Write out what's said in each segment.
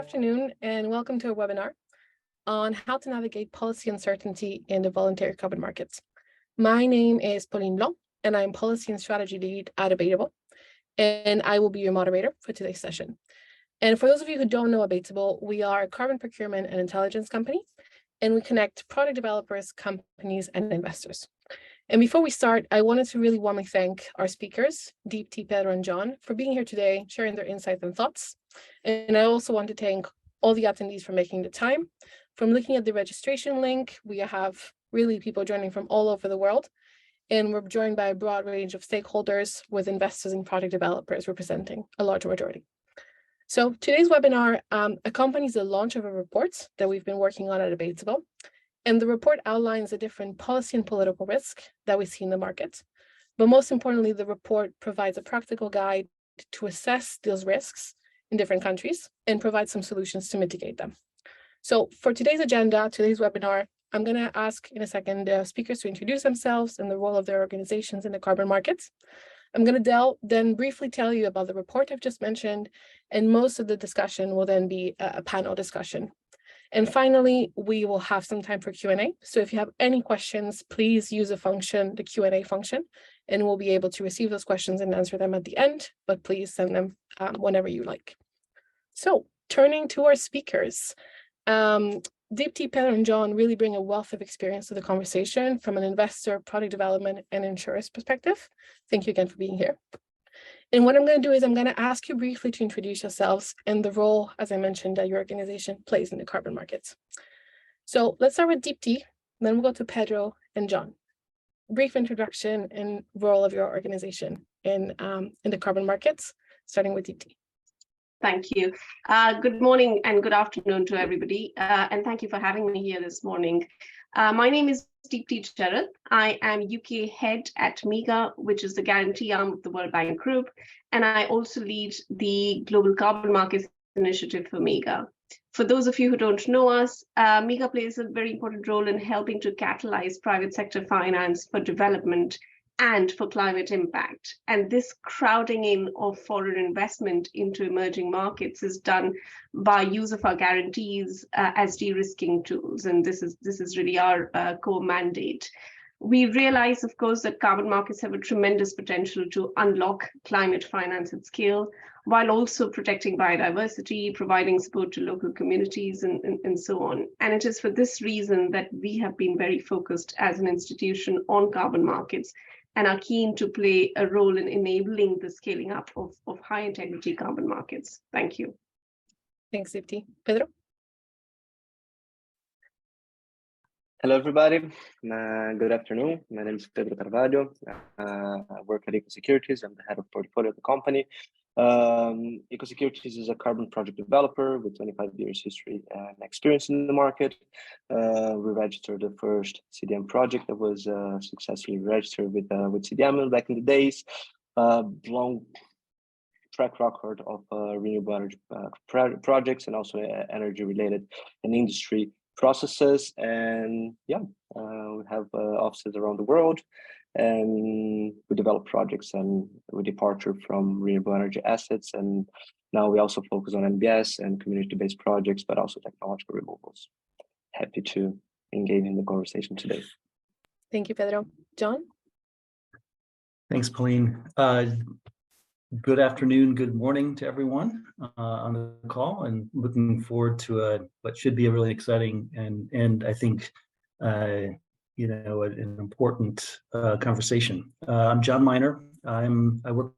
afternoon, and welcome to a webinar on how to navigate policy uncertainty in the voluntary carbon markets. My name is Pauline Blanc, and I'm Policy and Strategy Lead at Abatable, and I will be your moderator for today's session. And for those of you who don't know Abatable, we are a carbon procurement and intelligence company, and we connect product developers, companies, and investors. And before we start, I wanted to really warmly thank our speakers, Deepti, Pedro, and John, for being here today, sharing their insights and thoughts. And I also want to thank all the attendees for making the time. From looking at the registration link, we have really people joining from all over the world. And we're joined by a broad range of stakeholders with investors and product developers representing a large majority. So today's webinar accompanies the launch of a report that we've been working on at Abatable. And the report outlines the different policy and political risk that we see in the market. But most importantly, the report provides a practical guide to assess those risks in different countries and provide some solutions to mitigate them. So for today's agenda, today's webinar, I'm going to ask in a second the speakers to introduce themselves and the role of their organizations in the carbon markets. I'm going to then briefly tell you about the report I've just mentioned, and most of the discussion will then be a panel discussion. And finally, we will have some time for Q&A. So if you have any questions, please use the Q&A function, and we'll be able to receive those questions and answer them at the end, but please send them whenever you like. So turning to our speakers, Deepti, Pedro, and John really bring a wealth of experience to the conversation from an investor, product development, and insurance perspective. Thank you again for being here. And what I'm going to do is I'm going to ask you briefly to introduce yourselves and the role, as I mentioned, that your organization plays in the carbon markets. So let's start with Deepti, then we'll go to Pedro and John. Brief introduction and role of your organization in the carbon markets, starting with Deepti. Thank you. Good morning and good afternoon to everybody. And thank you for having me here this morning. My name is Deepti Jerath. I am UK head at MIGA, which is the guarantee arm of the World Bank Group. And I also lead the Global Carbon Markets Initiative for MIGA. For those of you who don't know us, MIGA plays a very important role in helping to catalyze private sector finance for development and for climate impact. And this crowding in of foreign investment into emerging markets is done by use of our guarantees as de-risking tools. And this is really our core mandate. We realize, of course, that carbon markets have a tremendous potential to unlock climate finance at scale, while also protecting biodiversity, providing support to local communities, and so on. And it is for this reason that we have been very focused as an institution on carbon markets and are keen to play a role in enabling the scaling up of high integrity carbon markets. Thank you. Thanks, Deepti. Pedro? Hello, everybody. Good afternoon. My name is Pedro Carvalho. I work at Ecosecurities. I'm the head of portfolio of the company. Ecosecurities is a carbon project developer with 25 years history and experience in the market. We registered the first CDM project that was successfully registered with CDM back in the days. Long track record of renewable energy projects and also energy related and industry processes. And yeah, we have offices around the world. And we develop projects and we departure from renewable energy assets. And now we also focus on NBS and community-based projects, but also technological removals. Happy to engage in the conversation today. Thank you, Pedro. John? Thanks, Pauline. Good afternoon, good morning to everyone on the call, and looking forward to what should be a really exciting and I think an important conversation. I'm John Miner. I work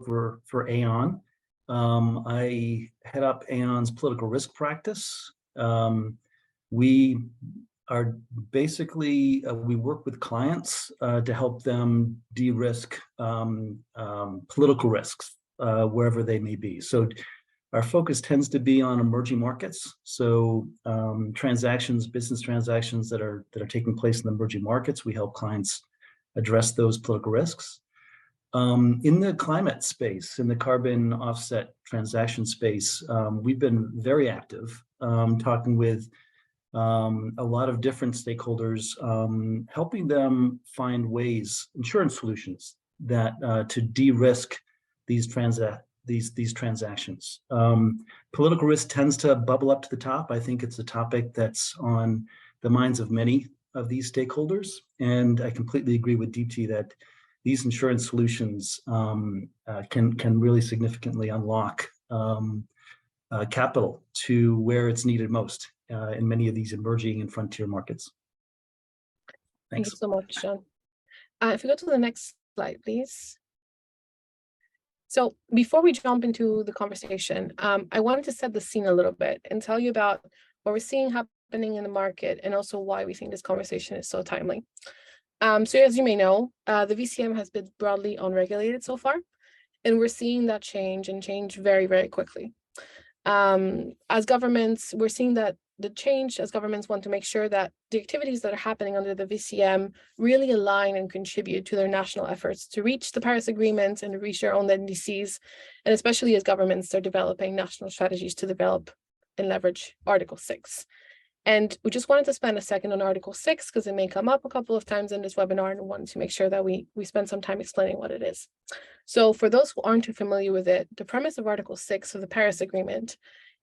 for Aon. I head up Aon's political risk practice. We are basically we work with clients to help them de-risk political risks wherever they may be. So our focus tends to be on emerging markets. So business transactions that are taking place in the emerging markets, we help clients address those political risks. In the climate space, in the carbon offset transaction space, we've been very active, talking with a lot of different stakeholders, helping them find ways, insurance solutions that to de-risk these these transactions. Political risk tends to bubble up to the top. I think it's a topic that's on the minds of many of these stakeholders, and I completely agree with Deepti that these insurance solutions can really significantly unlock capital to where it's needed most in many of these emerging and frontier markets. Thank Thanks. you so much, Sean. If we go to the next slide, please. So before we jump into the conversation, I wanted to set the scene a little bit and tell you about what we're seeing happening in the market and also why we think this conversation is so timely. So as you may know, the VCM has been broadly unregulated so far, and we're seeing that change very, very quickly. As governments, we're seeing that the change as governments want to make sure that the activities that are happening under the VCM really align and contribute to their national efforts to reach the Paris Agreement and reach their own NDCs, and especially as governments are developing national strategies to develop and leverage Article 6. And we just wanted to spend a second on Article 6 because it may come up a couple of times in this webinar, and wanted to make sure that we spend some time explaining what it is. So for those who aren't too familiar with it, the premise of Article 6 of the Paris Agreement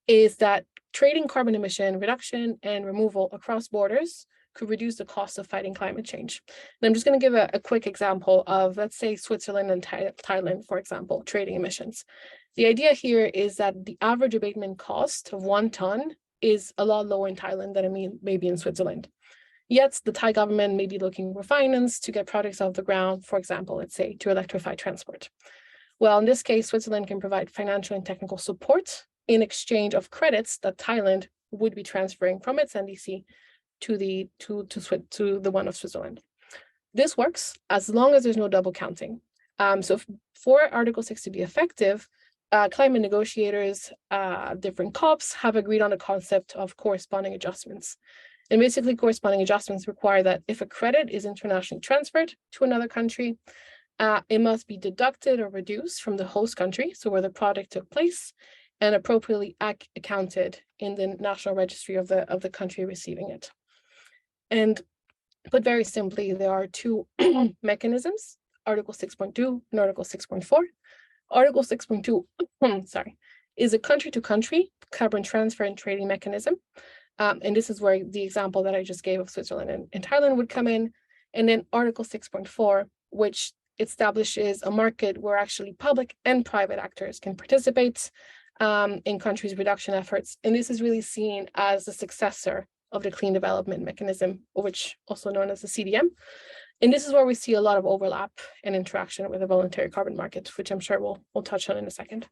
is that trading carbon emission reduction and removal across borders could reduce the cost of fighting climate change. And I'm just going to give a quick example of, let's say, Switzerland and Thailand, for example, trading emissions. The idea here is that the average abatement cost of 1 ton is a lot lower in Thailand than maybe in Switzerland. Yet the Thai government may be looking for finance to get projects off the ground, for example, let's say, to electrify transport. Well, in this case, Switzerland can provide financial and technical support in exchange of credits that Thailand would be transferring from its NDC to the one of Switzerland. This works as long as there's no double counting. So for Article 6 to be effective, climate negotiators, different COPs have agreed on a concept of corresponding adjustments. And basically, corresponding adjustments require that if a credit is internationally transferred to another country, it must be deducted or reduced from the host country, so where the project took place, and appropriately accounted in the national registry of the country receiving it. And put very simply, there are 2 mechanisms, Article 6.2 and Article 6.4. Article 6.2, sorry, is a country-to-country carbon transfer and trading mechanism. And this is where the example that I just gave of Switzerland and Thailand would come in. And then Article 6.4, which establishes a market where actually public and private actors can participate in countries' reduction efforts. And this is really seen as the successor of the Clean Development Mechanism, which also known as the CDM. And this is where we see a lot of overlap and interaction with the voluntary carbon market, which I'm sure we'll touch on in a second.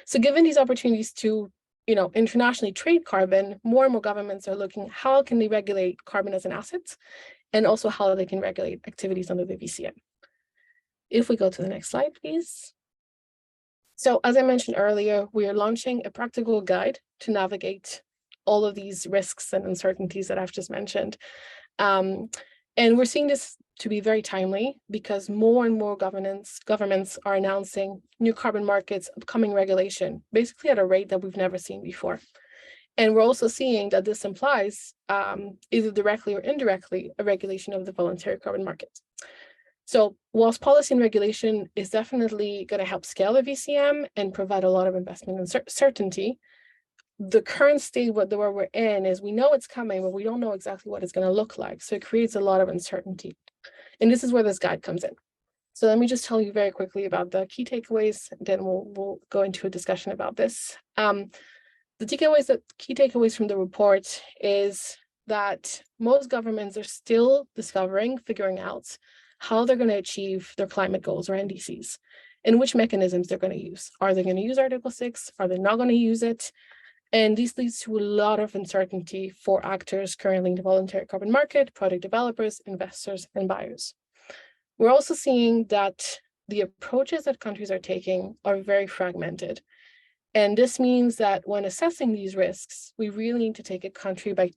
So given these opportunities to internationally trade carbon, more and more governments are looking how can they regulate carbon as an asset, and also how they can regulate activities under the VCM. If we go to the next slide, please. So as I mentioned earlier, we are launching a practical guide to navigate all of these risks and uncertainties that I've just mentioned. And we're seeing this to be very timely because more and more governments are announcing new carbon markets, upcoming regulation, basically at a rate that we've never seen before. And we're also seeing that this implies either directly or indirectly a regulation of the voluntary carbon market. So whilst policy and regulation is definitely going to help scale the VCM and provide a lot of investment and certainty, the current state where we're in is we know it's coming, but we don't know exactly what it's going to look like. So it creates a lot of uncertainty. And this is where this guide comes in. So let me just tell you very quickly about the key takeaways, and then we'll go into a discussion about this. The key takeaways from the report is that most governments are still figuring out how they're going to achieve their climate goals or NDCs and which mechanisms they're going to use. Are they going to use Article 6? Are they not going to use it? And this leads to a lot of uncertainty for actors currently in the voluntary carbon market, product developers, investors, and buyers. We're also seeing that the approaches that countries are taking are very fragmented. And this means that when assessing these risks, we really need to take a country by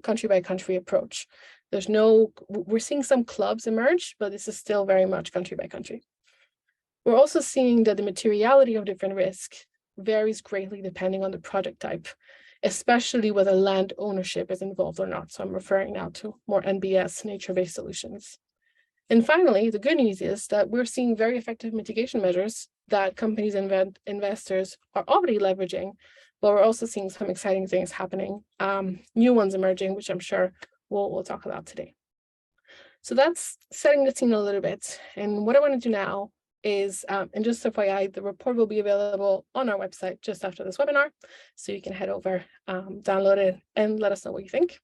country approach. We're seeing some clubs emerge, but this is still very much country by country. We're also seeing that the materiality of different risks varies greatly depending on the project type, especially whether land ownership is involved or not. So I'm referring now to more NBS, nature-based solutions. And finally, the good news is that we're seeing very effective mitigation measures that companies and investors are already leveraging, but we're also seeing some exciting things happening, new ones emerging, which I'm sure we'll talk about today. So that's setting the scene a little bit. And what I want to do now is, and just FYI, the report will be available on our website just after this webinar. So you can head over, download it, and let us know what you think.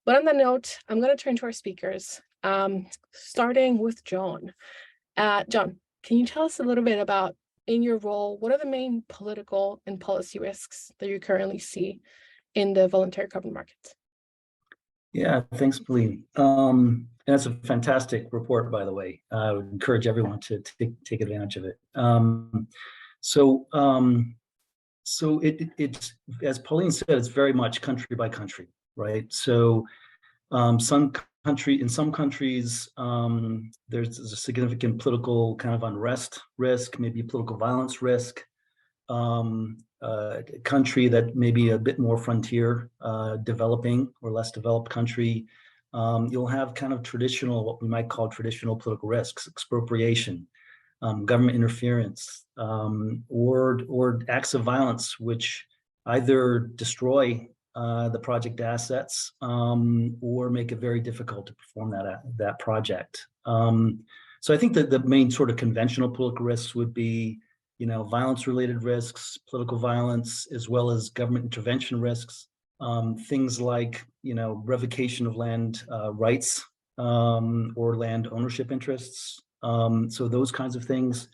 But on that note, I'm going to turn to our speakers, starting with John. John, can you tell us a little bit about, in your role, what are the main political and policy risks that you currently see in the voluntary carbon market? Yeah, thanks, Pauline. And that's a fantastic report, by the way. I would encourage everyone to take advantage of it. So it's, as Pauline said, it's very much country by country, right? So in some countries, there's a significant political kind of unrest risk, maybe political violence risk. A country that may be a bit more frontier, developing or less developed country, you'll have kind of traditional, what we might call traditional political risks, expropriation, government interference, or acts of violence, which either destroy the project assets or make it very difficult to perform that project. So I think that the main sort of conventional political risks would be, violence-related risks, political violence, as well as government intervention risks, things like, revocation of land rights or land ownership interests. So those kinds of things,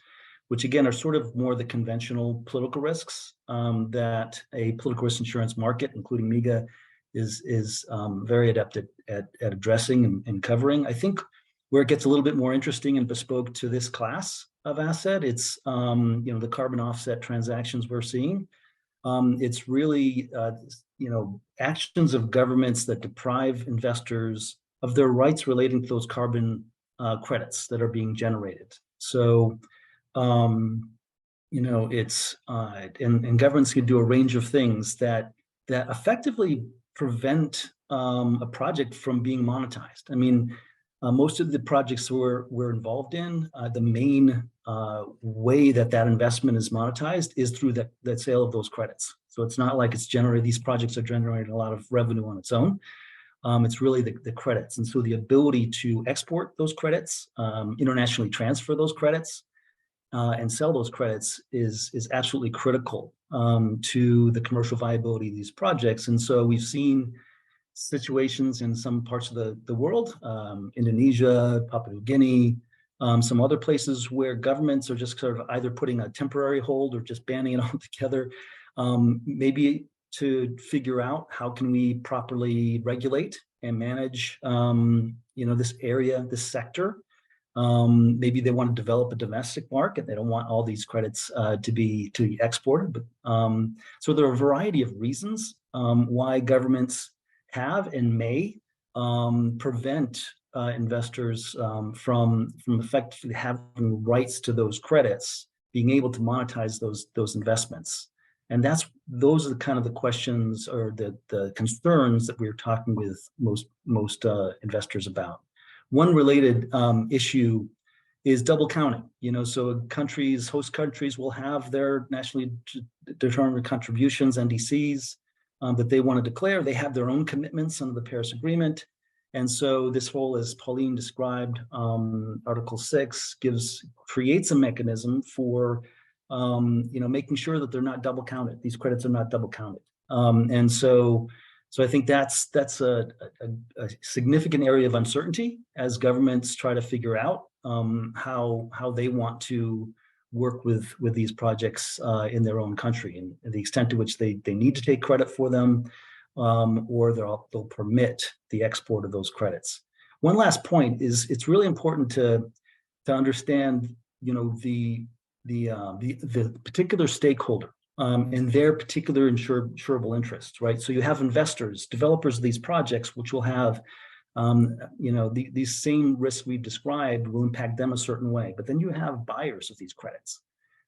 which again are sort of more the conventional political risks that a political risk insurance market, including MIGA, is very adept at addressing and covering. I think where it gets a little bit more interesting and bespoke to this class of asset, it's the carbon offset transactions we're seeing. It's really actions of governments that deprive investors of their rights relating to those carbon credits that are being generated. So it's and governments can do a range of things that effectively prevent a project from being monetized. I mean, most of the projects we're involved in, the main way that investment is monetized is through the sale of those credits. So it's not like these projects are generating a lot of revenue on its own. It's really the credits. And so the ability to export those credits, internationally transfer those credits, and sell those credits is absolutely critical to the commercial viability of these projects. And so we've seen situations in some parts of the world, Indonesia, Papua New Guinea, some other places where governments are just sort of either putting a temporary hold or just banning it altogether, maybe to figure out how can we properly regulate and manage this area, this sector. Maybe they want to develop a domestic market. They don't want all these credits to be exported. But so there are a variety of reasons why governments have and may prevent investors from effectively having rights to those credits, being able to monetize those investments. And those are the kind of the questions or the concerns that we're talking with most investors about. One related issue is double counting. So host countries will have their nationally determined contributions, NDCs, that they want to declare. They have their own commitments under the Paris Agreement. And so this whole, as Pauline described, Article 6 creates a mechanism for making sure that they're not double counted. These credits are not double counted. And so I think that's a significant area of uncertainty as governments try to figure out how they want to work with these projects in their own country, and the extent to which they need to take credit for them, or they'll permit the export of those credits. One last point is it's really important to understand the particular stakeholder and their particular insurable interests, right? So you have investors, developers of these projects, which will have these same risks we've described will impact them a certain way. But then you have buyers of these credits.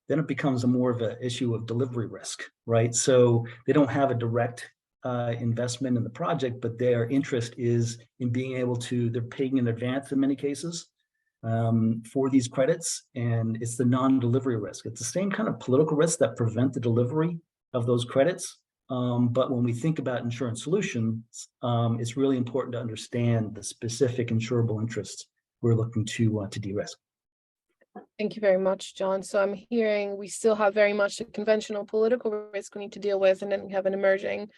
Then it becomes more of an issue of delivery risk, right? So they don't have a direct investment in the project, but their interest is in being able to, they're paying in advance in many cases. for these credits, and it's the non-delivery risk. It's the same kind of political risks that prevent the delivery of those credits. But when we think about insurance solutions, it's really important to understand the specific insurable interests we're looking to de-risk. Thank you very much, John. So I'm hearing we still have very much the conventional political risk we need to deal with, and then we have an emerging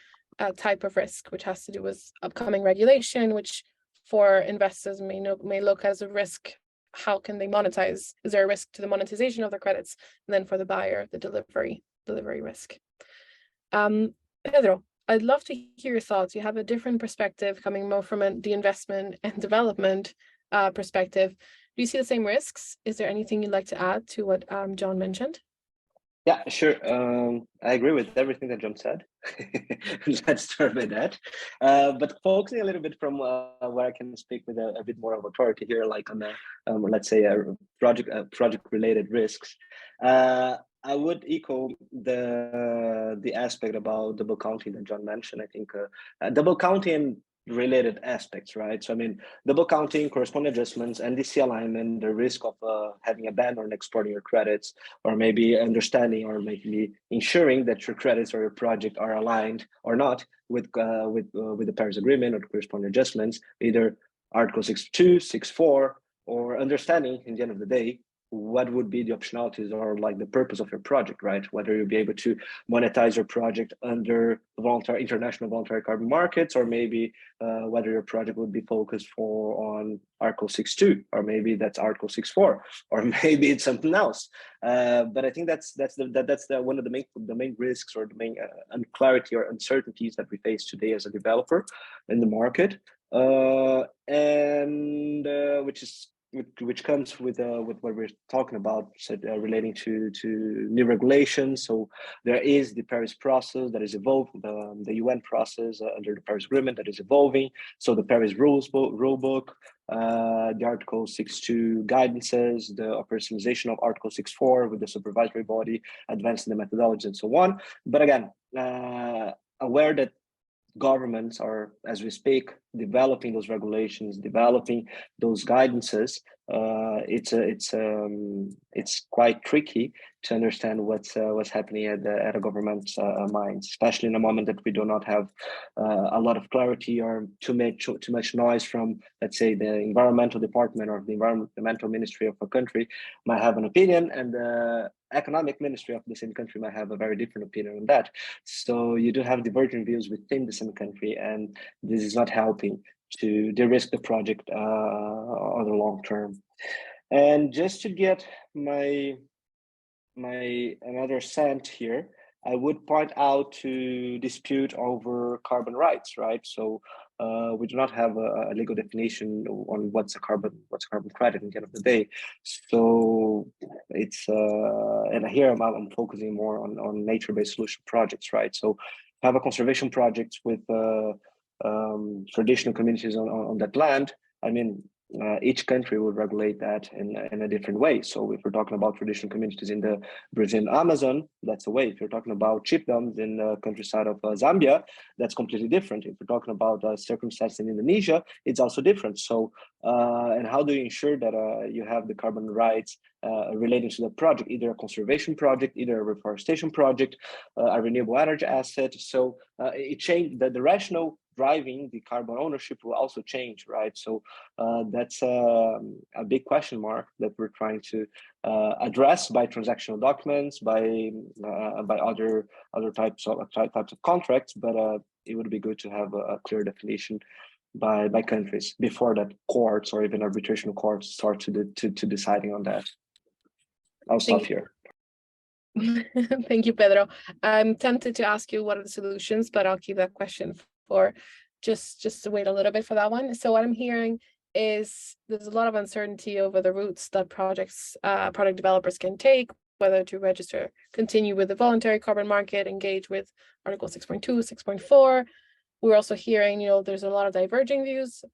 type of risk, which has to do with upcoming regulation, which for investors may look as a risk. How can they monetize? Is there a risk to the monetization of the credits? And then for the buyer, the delivery risk. Pedro, I'd love to hear your thoughts. You have a different perspective coming more from the investment and development perspective. Do you see the same risks? Is there anything you'd like to add to what John mentioned? Yeah, sure. I agree with everything that John said. Let's start with that. But focusing a little bit from where I can speak with a bit more of authority here, like on the, let's say, project-related risks. I would echo the aspect about double counting that John mentioned. I think double counting related aspects, right? So I mean, double counting, corresponding adjustments, NDC alignment, the risk of having a ban on exporting your credits, or maybe understanding or maybe ensuring that your credits or your project are aligned or not with the Paris Agreement or corresponding adjustments, either Article 6.2, 6.4, or understanding in the end of the day what would be the optionalities or like the purpose of your project, right? Whether you'll be able to monetize your project under international voluntary carbon markets, or maybe whether your project would be focused on Article 6.2, or maybe that's Article 6.4, or maybe it's something else. But I think that's one of the main risks or the main unclarity or uncertainties that we face today as a developer in the market, which comes with what we're talking about, relating to new regulations. So there is the Paris process that is evolving, the UN process under the Paris Agreement that is evolving. So the Paris rulebook, the Article 6.2 guidances, the operationalization of Article 6.4 with the supervisory body, advancing the methodology and so on. But again, aware that governments are, as we speak, developing those regulations, developing those guidances. It's quite tricky to understand what's happening at a government's minds, especially in a moment that we do not have a lot of clarity or too much noise from, let's say, the environmental department or the environmental ministry of a country might have an opinion, and the economic ministry of the same country might have a very different opinion on that. So you do have divergent views within the same country, and this is not helping to de-risk the project on the long term. And just to get my another cent here, I would point out to dispute over carbon rights, right? So we do not have a legal definition on what's a carbon credit at the end of the day. So it's and here I'm focusing more on nature-based solution projects, right? So have a conservation project with traditional communities on that land. I mean, each country will regulate that in a different way. So if we're talking about traditional communities in the Brazilian Amazon, that's a way. If you're talking about chiefdoms in the countryside of Zambia, that's completely different. If we're talking about circumstances in Indonesia, it's also different. So, and how do you ensure that you have the carbon rights relating to the project, either a conservation project, either a reforestation project, a renewable energy asset? So it changed the rational driving the carbon ownership will also change, right? So that's a big question mark that we're trying to address by transactional documents, by other types of contracts. But it would be good to have a clear definition by countries before that courts or even arbitration courts start to deciding on that. I'll stop here. Thank you, Pedro. I'm tempted to ask you what are the solutions, but I'll keep that question for just to wait a little bit for that one. So what I'm hearing is there's a lot of uncertainty over the routes that product developers can take, whether to register, continue with the voluntary carbon market, engage with Article 6.2, 6.4. We're also hearing, there's a lot of diverging views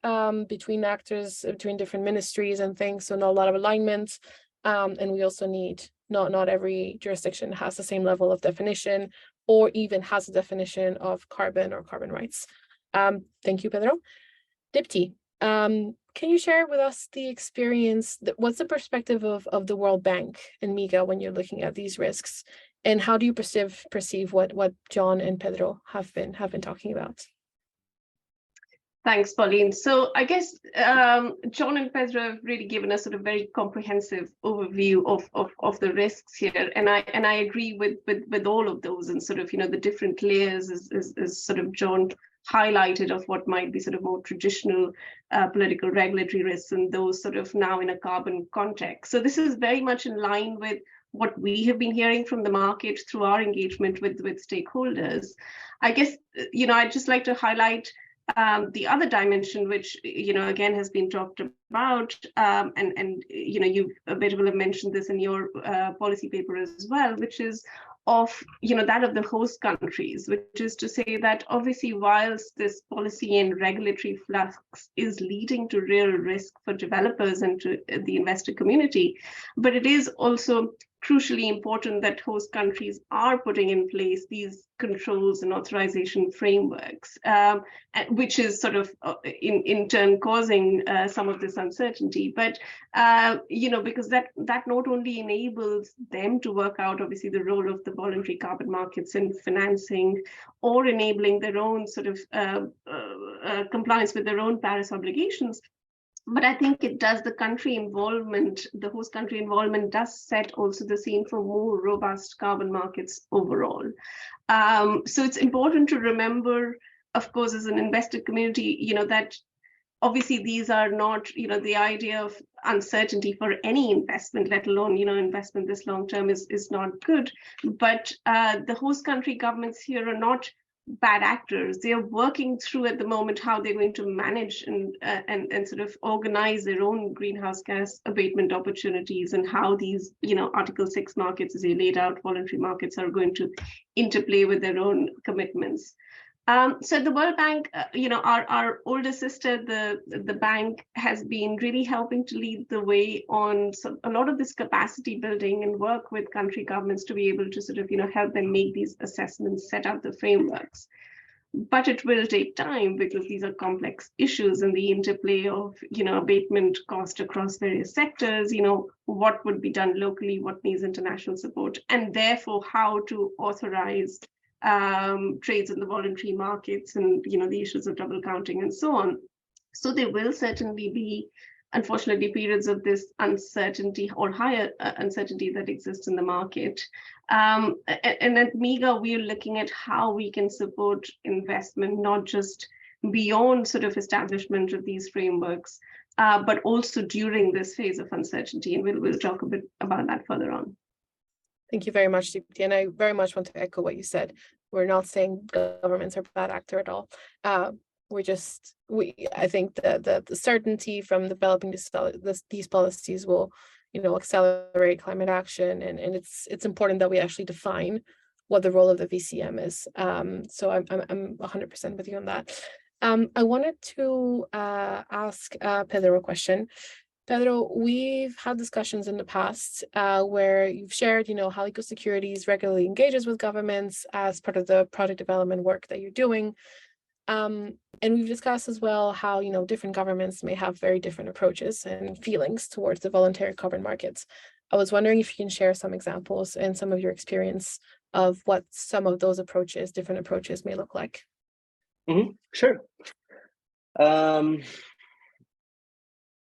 between actors, between different ministries and things, so not a lot of alignment. And we also need, not every jurisdiction has the same level of definition or even has a definition of carbon or carbon rights. Thank you, Pedro. Deepti, Can you share with us the experience, what's the perspective of the World Bank and MIGA when you're looking at these risks? And how do you perceive what John and Pedro have been talking about? Thanks, Pauline. So I guess John and Pedro have really given us sort of very comprehensive overview of the risks here, and I agree with all of those, and sort of the different layers is sort of John highlighted of what might be sort of more traditional political regulatory risks, and those sort of now in a carbon context. So this is very much in line with what we have been hearing from the market through our engagement with stakeholders. I guess I'd just like to highlight the other dimension, which again has been talked about, and you Abatable have mentioned this in your policy paper as well, which is of that of the host countries, which is to say that obviously whilst this policy and regulatory flux is leading to real risk for developers and to the investor community, but it is also crucially important that host countries are putting in place these controls and authorization frameworks, which is sort of in turn causing some of this uncertainty. But because that not only enables them to work out obviously the role of the voluntary carbon markets in financing or enabling their own sort of compliance with their own Paris obligations, but I think it does, the country involvement, the host country involvement does set also the scene for more robust carbon markets overall. So it's important to remember, of course, as an investor community, that obviously these are not, the idea of uncertainty for any investment, let alone, investment this long term is not good. But the host country governments here are not bad actors. They are working through at the moment how they're going to manage and sort of organize their own greenhouse gas abatement opportunities, and how these Article 6 markets, as you laid out, voluntary markets, are going to interplay with their own commitments. So the World Bank, our older sister, the bank, has been really helping to lead the way on a lot of this capacity building and work with country governments to be able to sort of help them make these assessments, set out the frameworks. But it will take time because these are complex issues, and the interplay of abatement cost across various sectors, what would be done locally, what needs international support, and therefore how to authorize trades in the voluntary markets, and the issues of double counting and so on. So there will certainly be, unfortunately, periods of this uncertainty or higher uncertainty that exists in the market. And at MIGA, we are looking at how we can support investment, not just beyond sort of establishment of these frameworks, but also during this phase of uncertainty. And we'll talk a bit about that further on. Thank you very much, Deepti. And I very much want to echo what you said. We're not saying governments are a bad actor at all. I think the certainty from developing these policies will, accelerate climate action, and it's important that we actually define what the role of the VCM is. So I'm 100% with you on that. I wanted to ask Pedro a question. Pedro, we've had discussions in the past where you've shared, how Ecosecurities regularly engages with governments as part of the project development work that you're doing. And we've discussed as well how, different governments may have very different approaches and feelings towards the voluntary carbon markets. I was wondering if you can share some examples and some of your experience of what some of those different approaches may look like. Mm-hmm. Sure.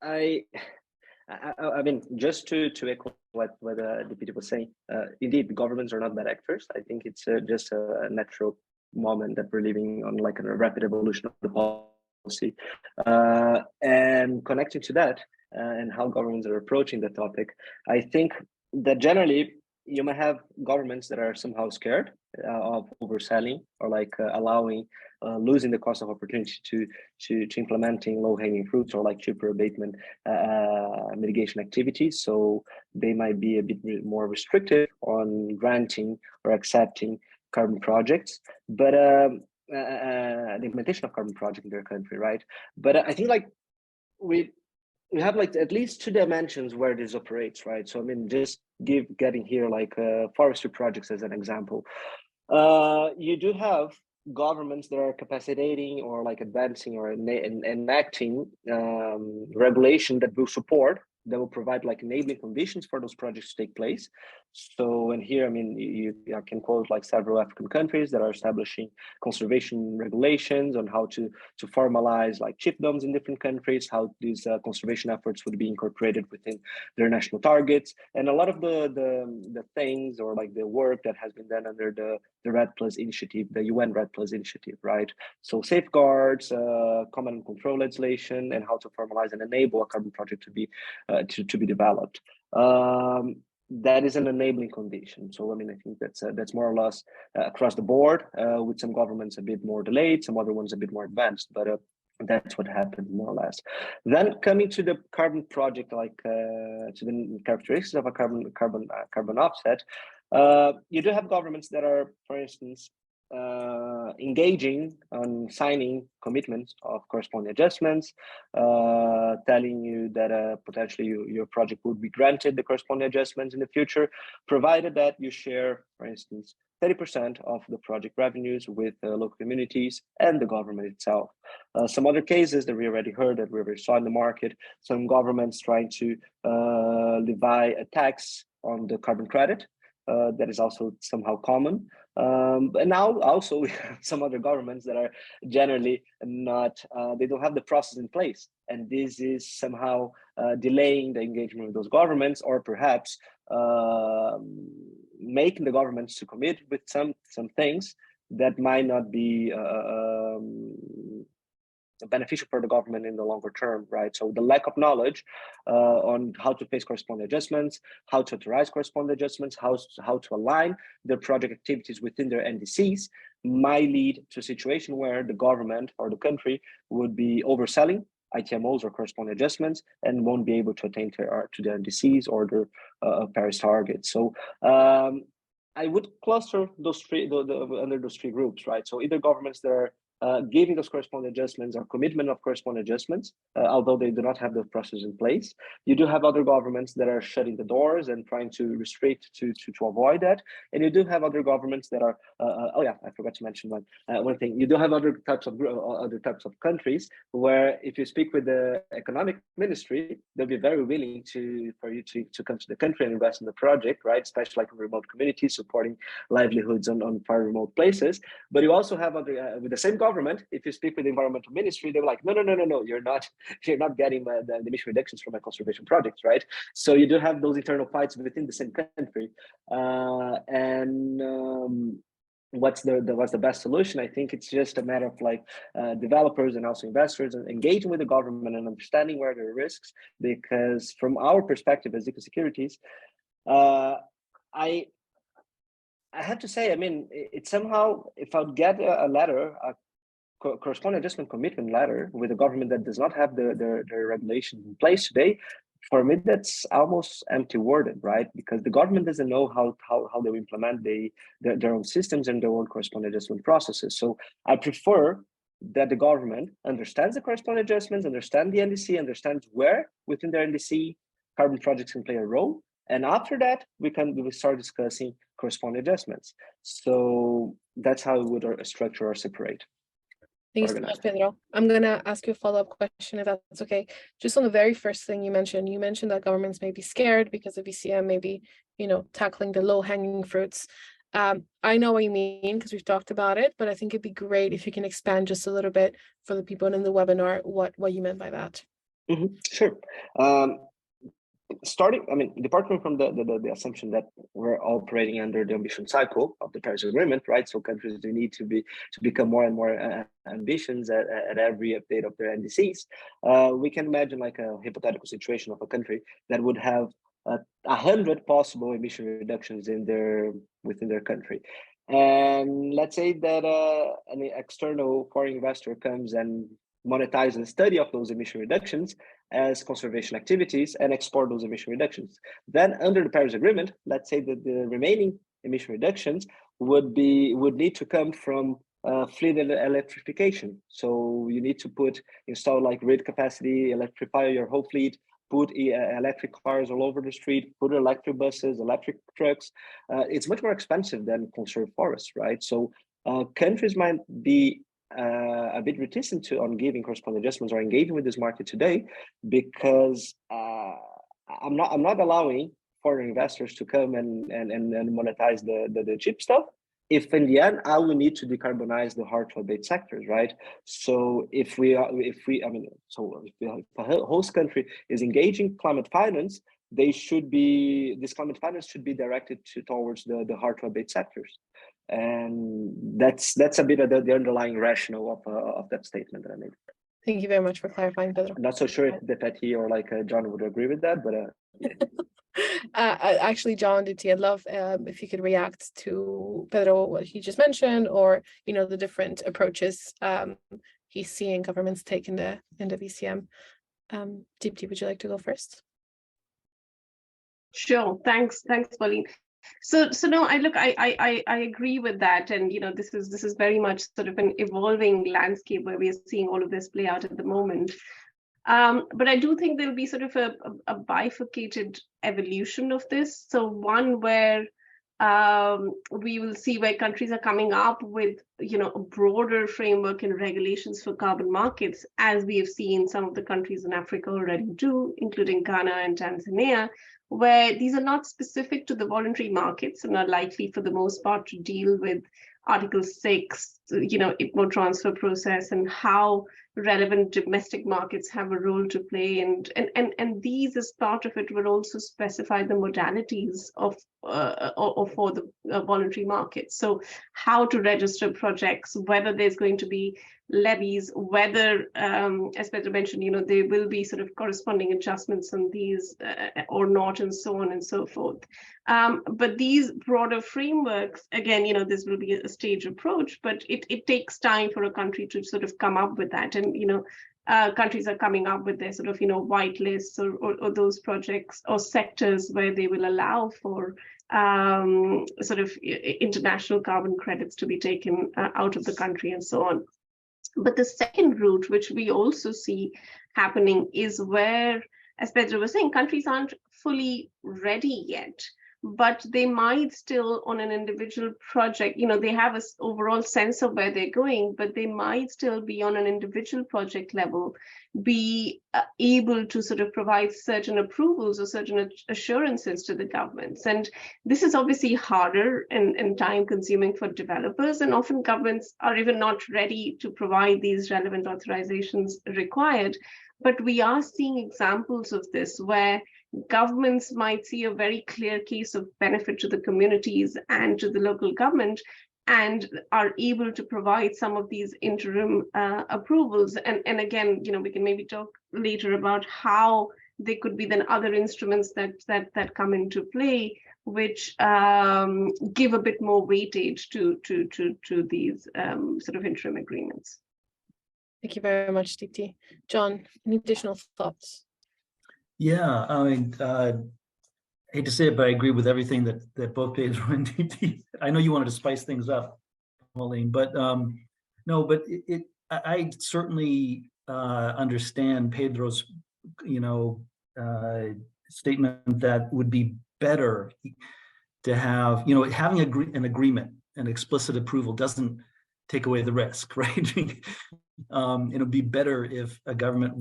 I mean, just to echo what Deepti was saying, indeed, governments are not bad actors. I think it's just a natural moment that we're living on, like a rapid evolution of the policy. And connecting to that and how governments are approaching the topic, I think that generally you might have governments that are somehow scared of overselling or like allowing losing the cost of opportunity to implementing low-hanging fruits or like cheaper abatement mitigation activities. So they might be a bit more restrictive on granting or accepting carbon projects, but the implementation of carbon projects in their country, right? But I think like we have like at least two dimensions where this operates, right? So I mean, just getting here like forestry projects as an example. You do have governments that are capacitating or like advancing or enacting regulation that will support, that will provide like enabling conditions for those projects to take place. So, and here, I mean, I can quote like several African countries that are establishing conservation regulations on how to formalize like chiefdoms in different countries, how these conservation efforts would be incorporated within their national targets, and a lot of the things or like the work that has been done under the REDD+ initiative, the UN REDD+ initiative, right? So safeguards, command and control legislation, and how to formalize and enable a carbon project to be developed. That is an enabling condition. So I mean, I think that's more or less across the board, with some governments a bit more delayed, some other ones a bit more advanced, but that's what happened more or less. Then coming to the carbon project, like to the characteristics of a carbon offset, you do have governments that are, for instance, engaging on signing commitments of corresponding adjustments, telling you that potentially your project would be granted the corresponding adjustments in the future, provided that you share, for instance, 30% of the project revenues with local communities and the government itself. Some other cases that we already heard, that we already saw in the market, some governments trying to levy a tax on the carbon credit. That is also somehow common. And now also we have some other governments that are generally not, they don't have the process in place. And this is somehow delaying the engagement with those governments, or perhaps making the governments to commit with some things that might not be beneficial for the government in the longer term, right? So the lack of knowledge on how to face corresponding adjustments, how to authorize corresponding adjustments, how to align their project activities within their NDCs might lead to a situation where the government or the country would be overselling ITMOs or corresponding adjustments and won't be able to attain to their NDCs or their Paris targets. So I would cluster those three under those three groups, right? So either governments that are giving those corresponding adjustments or commitment of corresponding adjustments, although they do not have the process in place. You do have other governments that are shutting the doors and trying to restrict to avoid that. And you do have other governments that are, oh yeah, I forgot to mention one thing. You do have other types of countries where if you speak with the economic ministry, they'll be very willing for you to come to the country and invest in the project, right? Especially like remote communities supporting livelihoods on far remote places. But you also have other, with the same government, if you speak with the environmental ministry, they're like, no, you're not getting the emission reductions from my conservation projects, right? So you do have those internal fights within the same country, what's the best solution? I think it's just a matter of like developers and also investors and engaging with the government and understanding where there are risks, because from our perspective as Ecosecurities, I have to say, I mean, it's somehow, if I would get a letter, corresponding adjustment commitment letter with a government that does not have their regulations in place today, for me that's almost empty worded, right? Because the government doesn't know how they implement their own systems and their own corresponding adjustment processes. So I prefer that the government understands the corresponding adjustments, understand the NDC, understands where within their NDC carbon projects can play a role, and after that we will start discussing corresponding adjustments. So that's how we would structure or separate. Thanks so much, Pedro. I'm going to ask you a follow-up question, if that's okay. Just on the very first thing you mentioned that governments may be scared because of ECM, maybe, tackling the low-hanging fruits. I know what you mean because we've talked about it, but I think it'd be great if you can expand just a little bit for the people in the webinar, what you meant by that. Mm-hmm. Sure. Departing from the assumption that we're operating under the ambition cycle of the Paris Agreement, right? So countries do need to become more and more ambitious at every update of their NDCs. We can imagine like a hypothetical situation of a country that would have 100 possible emission reductions within their country. And let's say that an external foreign investor comes and monetize and study of those emission reductions as conservation activities and export those emission reductions. Then under the Paris Agreement, let's say that the remaining emission reductions would need to come from fleet electrification. So you need to install like grid capacity, electrify your whole fleet, put electric cars all over the street, put electric buses, electric trucks. It's much more expensive than conserve forests, right? So countries might be a bit reticent on giving corresponding adjustments or engaging with this market today, because I'm not allowing foreign investors to come and monetize the cheap stuff, if in the end I will need to decarbonize the hard to abate sectors, right? So if a host country is engaging climate finance, this climate finance should be directed towards the hard to abate sectors. And that's a bit of the underlying rationale of that statement that I made. Thank you very much for clarifying, Pedro. I'm not so sure if Deepti or John would agree with that, but actually, John, Deepti, I'd love if you could react to Pedro, what he just mentioned, or the different approaches he's seeing governments take in the VCM. Deepti, would you like to go first? Sure. Thanks, Pauline. So no, I agree with that, and this is very much sort of an evolving landscape where we are seeing all of this play out at the moment. But I do think there'll be sort of a bifurcated evolution of this. So one where we will see where countries are coming up with a broader framework and regulations for carbon markets, as we have seen some of the countries in Africa already do, including Ghana and Tanzania, where these are not specific to the voluntary markets and are likely for the most part to deal with Article 6, IPMO transfer process, and how relevant domestic markets have a role to play. And these, as part of it, will also specify the modalities for the voluntary markets. So how to register projects, whether there's going to be levies, whether, as Pedro mentioned, there will be sort of corresponding adjustments on these or not, and so on and so forth. But these broader frameworks, again, this will be a stage approach, but it takes time for a country to sort of come up with that. And, countries are coming up with their sort of, white lists or those projects or sectors where they will allow for sort of international carbon credits to be taken out of the country and so on. But the second route, which we also see happening, is where, as Pedro was saying, countries aren't fully ready yet, but they might still, on an individual project, they have an overall sense of where they're going, but they might still be on an individual project level, be able to sort of provide certain approvals or certain assurances to the governments. And this is obviously harder and time consuming for developers, and often governments are even not ready to provide these relevant authorizations required. But we are seeing examples of this where governments might see a very clear case of benefit to the communities and to the local government, and are able to provide some of these interim approvals. And again, we can maybe talk later about how there could be then other instruments that come into play, which give a bit more weightage to these sort of interim agreements. Thank you very much, Deepti. John, any additional thoughts? Yeah, I mean, I hate to say it, but I agree with everything that both Pedro and Deepti. I know you wanted to spice things up, Pauline, but no, but I certainly understand Pedro's, statement that would be better to have, having an agreement, an explicit approval doesn't take away the risk, right? It would be better if a government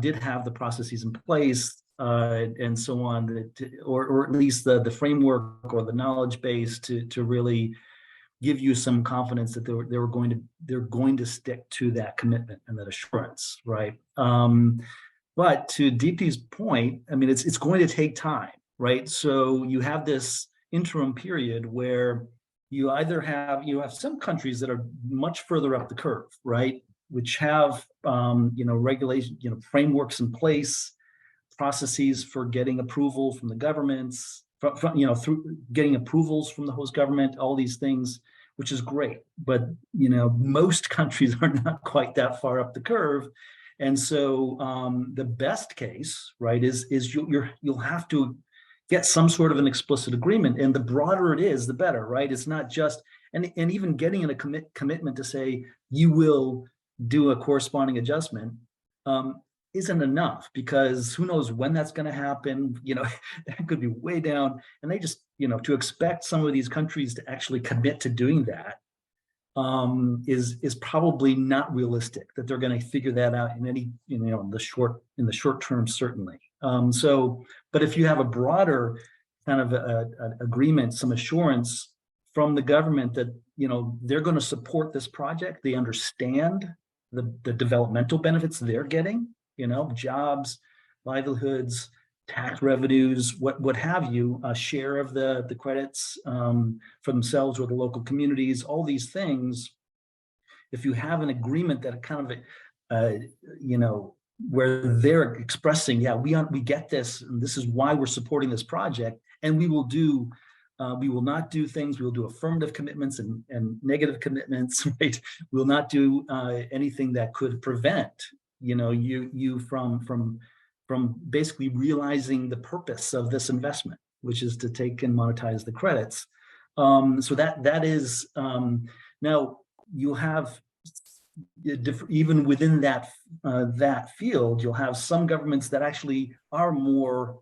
did have the processes in place and so on, or at least the framework or the knowledge base to really give you some confidence that they're going to stick to that commitment and that assurance, right? But to Deepti's point, I mean, it's going to take time, right? So you have this interim period where you have some countries that are much further up the curve, right? Which have regulation, frameworks in place, processes for getting approval from the governments, through getting approvals from the host government, all these things, which is great. But most countries are not quite that far up the curve, and so the best case, right, is you'll have to get some sort of an explicit agreement, and the broader it is, the better, right? It's not just and even getting in a commitment to say you will do a corresponding adjustment isn't enough, because who knows when that's going to happen. That could be way down, and they just to expect some of these countries to actually commit to doing that is probably not realistic, that they're going to figure that out in any, in the short term, certainly. But if you have a broader kind of an agreement, some assurance from the government that they're going to support this project, they understand the developmental benefits they're getting, jobs, livelihoods, tax revenues, what have you, a share of the credits for themselves or the local communities, all these things. If you have an agreement that kind of, where they're expressing, yeah, we get this, and this is why we're supporting this project, and we will not do things, we will do affirmative commitments and negative commitments, right? We will not do anything that could prevent, you from basically realizing the purpose of this investment, which is to take and monetize the credits. So that is, now you'll have, even within that field, you'll have some governments that actually are more,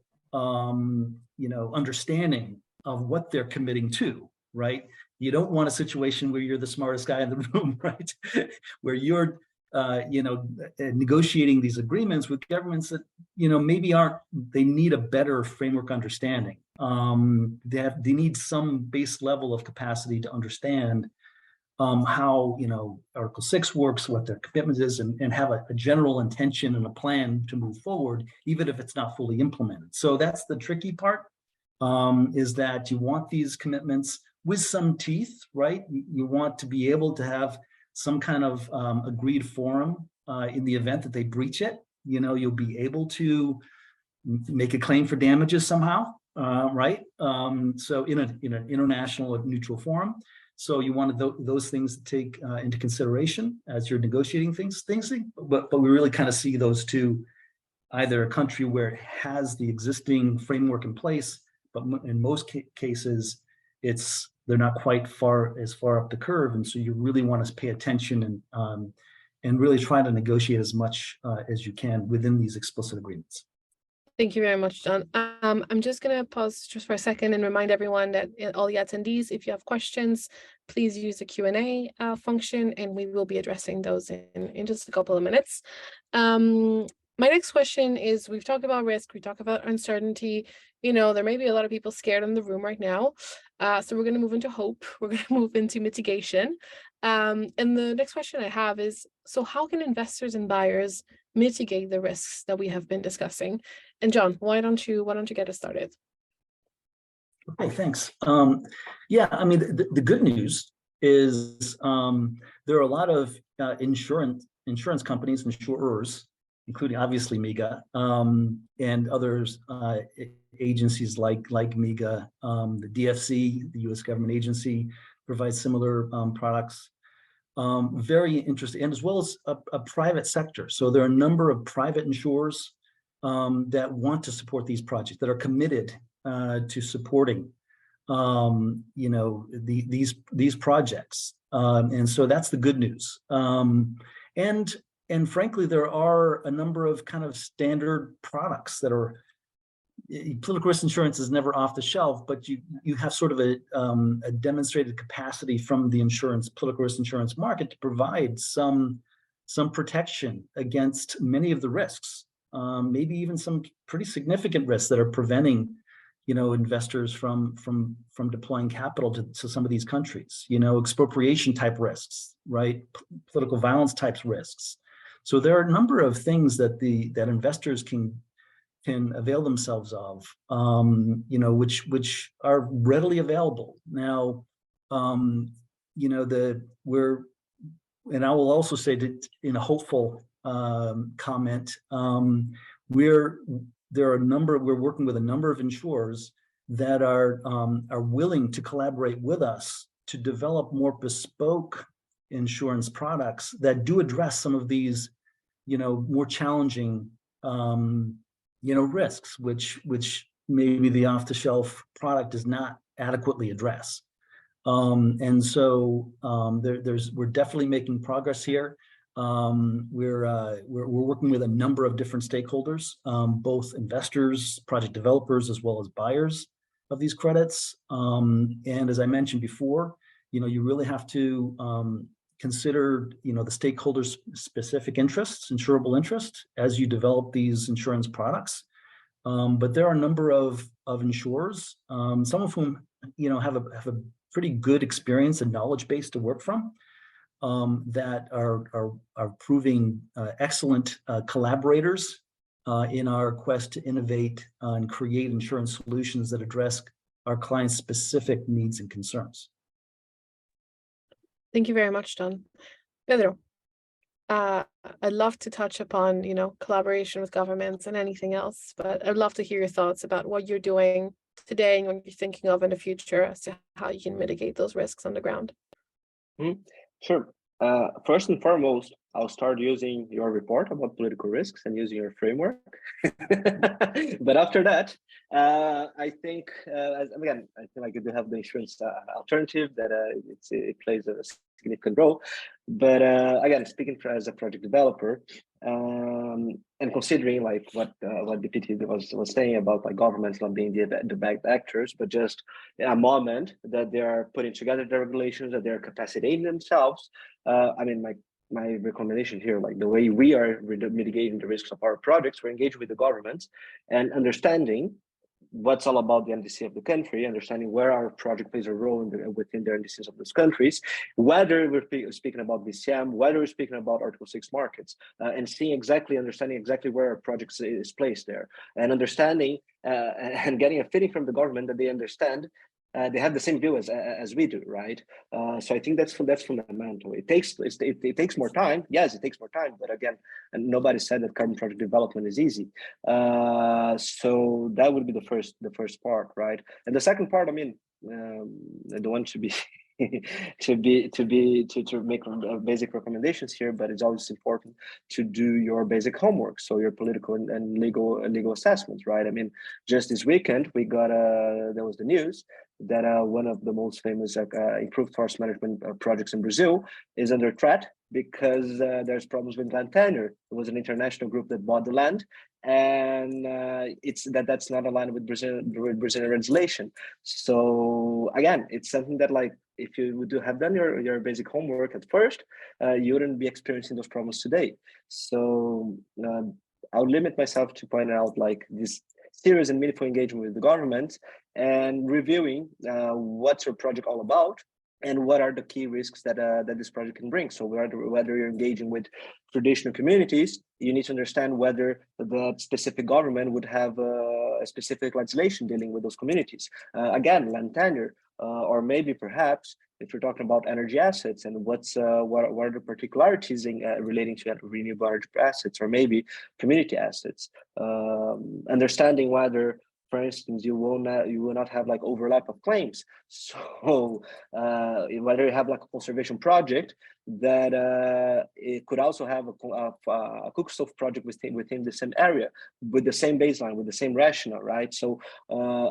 understanding of what they're committing to, right? You don't want a situation where you're the smartest guy in the room, right? Where you're negotiating these agreements with governments that maybe they need a better framework understanding. They need some base level of capacity to understand how Article 6 works, what their commitment is, and have a general intention and a plan to move forward, even if it's not fully implemented. So that's the tricky part, is that you want these commitments with some teeth, right? You want to be able to have some kind of agreed forum in the event that they breach it. You'll be able to make a claim for damages somehow, right? So in an international or neutral forum. So you want those things to take into consideration as you're negotiating things. But we really kind of see those two, either a country where it has the existing framework in place, but in most cases, they're not quite as far up the curve, and so you really want to pay attention and really try to negotiate as much as you can within these explicit agreements. Thank you very much, John. I'm just going to pause just for a second and remind everyone that all the attendees, if you have questions, please use the Q&A function, and we will be addressing those in just a couple of minutes. My next question is, we've talked about risk, we talked about uncertainty. There may be a lot of people scared in the room right now. So we're going to move into hope. We're going to move into mitigation. And the next question I have is, so how can investors and buyers mitigate the risks that we have been discussing? And John, why don't you get us started? Okay, thanks. Yeah, I mean, the good news is there are a lot of insurance companies, insurers, including obviously MIGA and others, agencies like MIGA, the DFC, the U.S. government agency, provides similar products. Very interesting, and as well as a private sector. So there are a number of private insurers that want to support these projects, that are committed to supporting these projects, and so that's the good news. And frankly, there are a number of kind of standard products that are, political risk insurance is never off the shelf, but you have sort of a demonstrated capacity from the political risk insurance market to provide some protection against many of the risks, maybe even some pretty significant risks that are preventing investors from deploying capital to some of these countries, expropriation type risks, right? Political violence types risks. So there are a number of things that investors can avail themselves of, which are readily available now. And I will also say that in a hopeful comment, we're working with a number of insurers that are willing to collaborate with us to develop more bespoke insurance products that do address some of these, more challenging, risks, which maybe the off-the-shelf product does not adequately address. And so we're definitely making progress here. We're working with a number of different stakeholders, both investors, project developers, as well as buyers of these credits. And as I mentioned before, you really have to consider, the stakeholders' specific interests, insurable interests, as you develop these insurance products. But there are a number of insurers, some of whom, have a pretty good experience and knowledge base to work from, that are proving excellent collaborators in our quest to innovate and create insurance solutions that address our clients' specific needs and concerns. Thank you very much, John. Pedro, I'd love to touch upon, collaboration with governments and anything else, but I'd love to hear your thoughts about what you're doing today and what you're thinking of in the future as to how you can mitigate those risks on the ground. Sure. First and foremost, I'll start using your report about political risks and using your framework. But after that, I think, again, I feel like you do have the insurance alternative that it plays a significant role. But again, speaking as a project developer, and considering like what Deepti was saying about like governments not being the bad actors, but just a moment that they are putting together the regulations, that they're capacitating themselves. I mean, my recommendation here, like the way we are mitigating the risks of our projects, we're engaging with the governments and understanding what's all about the NDC of the country, understanding where our project plays a role within the NDCs of those countries, whether we're speaking about VCM, whether we're speaking about Article 6 markets, and understanding exactly where our project is placed there, and understanding and getting a feeling from the government that they understand. They have the same view as we do, right? So I think that's fundamental. It takes more time. Yes, it takes more time, but again, and nobody said that carbon project development is easy. So that would be the first part, right? And the second part, I mean, I don't want to be to make basic recommendations here, but it's always important to do your basic homework. So your political and legal assessments, right? I mean, just this weekend we got there was the news that one of the most famous improved forest management projects in Brazil is under threat because there's problems with land tenure. It was an international group that bought the land, and that's not aligned with Brazilian legislation. So again, it's something that, like, if you would have done your basic homework at first, you wouldn't be experiencing those problems today. So I'll limit myself to point out like this serious and meaningful engagement with the government and reviewing what's your project all about and what are the key risks that this project can bring. So whether you're engaging with traditional communities, you need to understand whether the specific government would have a specific legislation dealing with those communities. Again, land tenure, or maybe perhaps if you're talking about energy assets and what are the particularities relating to renewable energy assets, or maybe community assets, understanding whether, for instance, you will not have like overlap of claims. So whether you have like a conservation project that it could also have a cook stove project within the same area with the same baseline, with the same rationale, right? So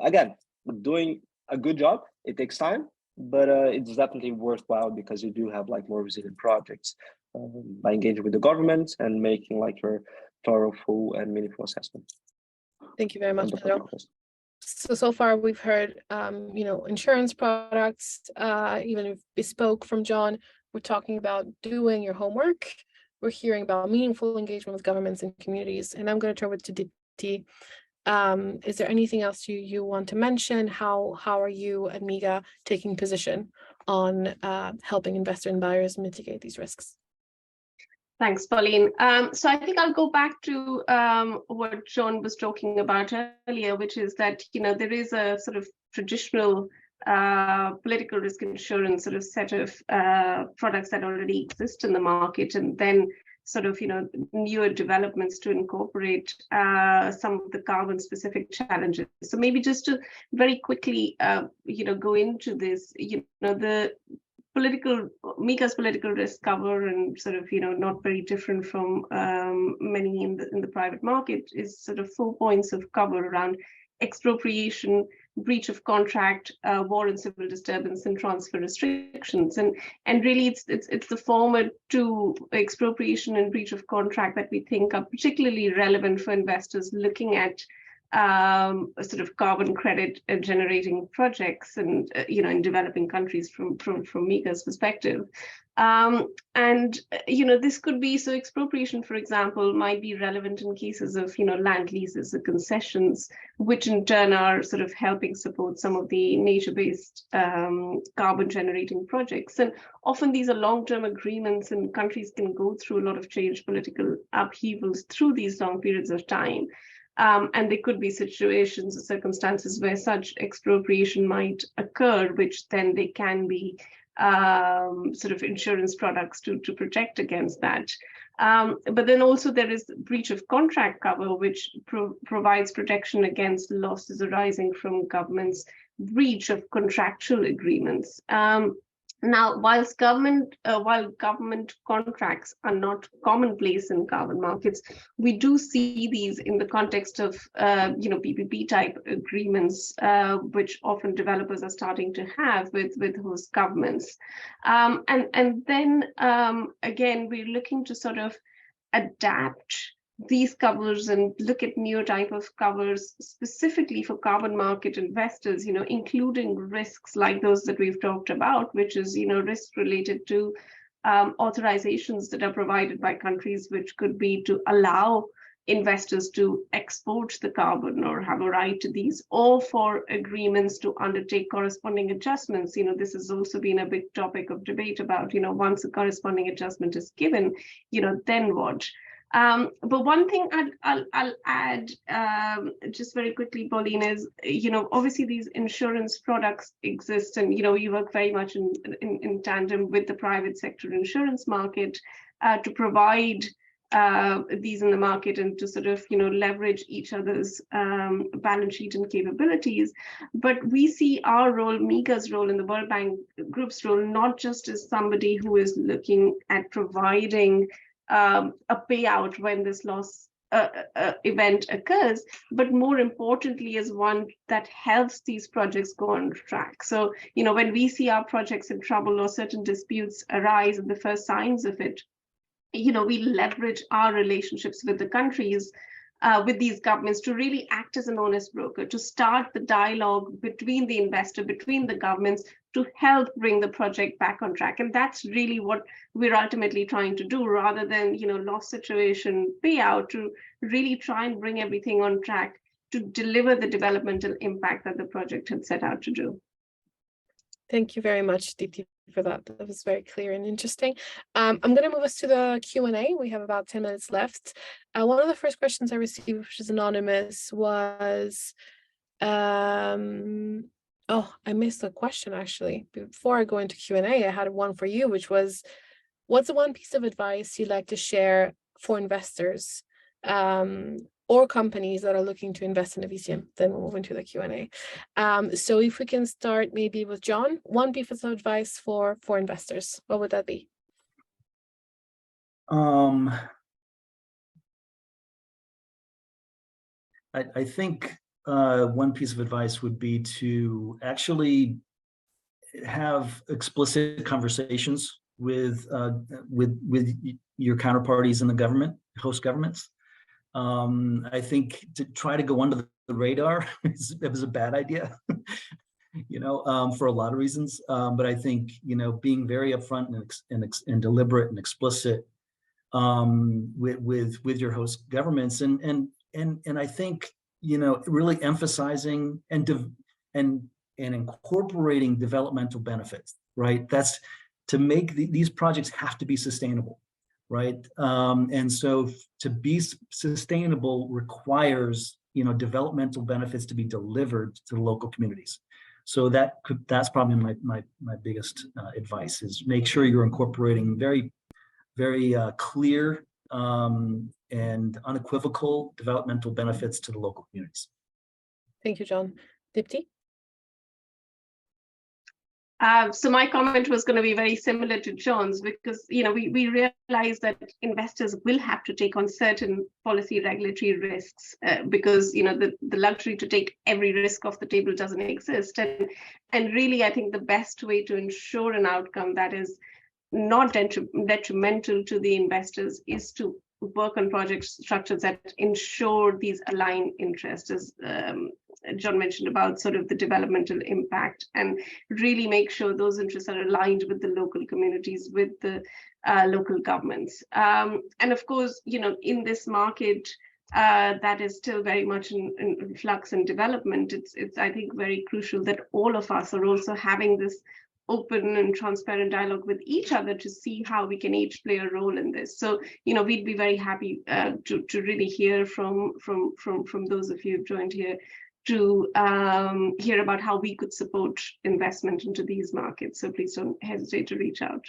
again, doing a good job, it takes time, but it's definitely worthwhile because you do have like more resilient projects by engaging with the government and making like your thorough, full, and meaningful assessment. Thank you very much, Pedro. So far we've heard, insurance products, even bespoke from John. We're talking about doing your homework. We're hearing about meaningful engagement with governments and communities. And I'm going to turn it to Deepti. Is there anything else you want to mention? How are you at MIGA taking position on helping investors and buyers mitigate these risks? Thanks, Pauline. So I think I'll go back to what John was talking about earlier, which is that, there is a sort of traditional political risk insurance sort of set of products that already exist in the market, and then sort of, newer developments to incorporate some of the carbon specific challenges. So maybe just to very quickly, go into this, the MIGA's political risk cover, and sort of, not very different from many in the private market, is sort of 4 points of cover around expropriation, breach of contract, war and civil disturbance, and transfer restrictions. And really it's the former two, expropriation and breach of contract, that we think are particularly relevant for investors looking at sort of carbon credit generating projects and in developing countries from MIGA's perspective. This could be, so expropriation, for example, might be relevant in cases of land leases or concessions, which in turn are sort of helping support some of the nature-based carbon generating projects. And often these are long-term agreements, and countries can go through a lot of change, political upheavals through these long periods of time. And there could be situations or circumstances where such expropriation might occur, which then they can be sort of insurance products to protect against that. But then also there is breach of contract cover, which provides protection against losses arising from government's breach of contractual agreements. Now, while government contracts are not commonplace in carbon markets, we do see these in the context of PPP type agreements, which often developers are starting to have with host governments. And then again, we're looking to sort of adapt these covers and look at new type of covers specifically for carbon market investors, including risks like those that we've talked about, which is, risk related to authorizations that are provided by countries, which could be to allow investors to export the carbon or have a right to these, or for agreements to undertake corresponding adjustments. This has also been a big topic of debate about, once a corresponding adjustment is given, then what? But one thing I'll add just very quickly, Pauline, is, obviously these insurance products exist, and, you work very much in tandem with the private sector insurance market to provide these in the market and to sort of, leverage each other's balance sheet and capabilities. But we see our role, MIGA's role, in the World Bank Group's role, not just as somebody who is looking at providing a payout when this loss event occurs, but more importantly as one that helps these projects go on track. So, when we see our projects in trouble or certain disputes arise and the first signs of it, we leverage our relationships with the countries, with these governments, to really act as an honest broker, to start the dialogue between the investor, between the governments, to help bring the project back on track. And that's really what we're ultimately trying to do, rather than, loss situation payout, to really try and bring everything on track to deliver the developmental impact that the project had set out to do. Thank you very much, Deepti, for that. That was very clear and interesting. I'm going to move us to the Q&A. We have about 10 minutes left. One of the first questions I received, which is anonymous, was, oh, I missed the question, actually. Before I go into Q&A, I had one for you, which was, what's the one piece of advice you'd like to share for investors or companies that are looking to invest in a VCM? Then we'll move into the Q&A. So if we can start maybe with John, one piece of advice for investors, what would that be? I think one piece of advice would be to actually have explicit conversations with your counterparties in the government, host governments. I think to try to go under the radar is a bad idea, for a lot of reasons. But I think, being very upfront and deliberate and explicit with your host governments, and I think, really emphasizing and incorporating developmental benefits, right? That's to make these projects have to be sustainable. Right. And so to be sustainable requires, developmental benefits to be delivered to the local communities. So that's probably my biggest advice, is make sure you're incorporating very, very clear and unequivocal developmental benefits to the local communities. Thank you, John. Deepti? So my comment was going to be very similar to John's, because we realize that investors will have to take on certain policy regulatory risks because the luxury to take every risk off the table doesn't exist. And really, I think the best way to ensure an outcome that is not detrimental to the investors is to work on project structures that ensure these aligned interests, as John mentioned about sort of the developmental impact, and really make sure those interests are aligned with the local communities, with the local governments. And of course, in this market that is still very much in flux and development, it's I think very crucial that all of us are also having this open and transparent dialogue with each other to see how we can each play a role in this. So, we'd be very happy to really hear from those of you who've joined here to hear about how we could support investment into these markets. So please don't hesitate to reach out.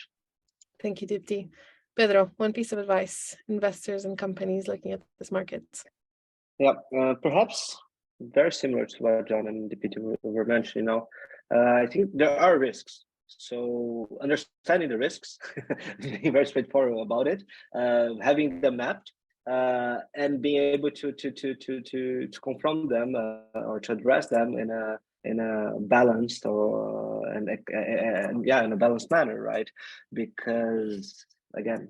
Thank you, Deepti. Pedro, one piece of advice, investors and companies looking at this market. Yeah, perhaps very similar to what John and Deepti were mentioning now. I think there are risks. So understanding the risks, being very straightforward about it, having them mapped, and being able to confront them or to address them in a balanced in a balanced manner, right? Because again,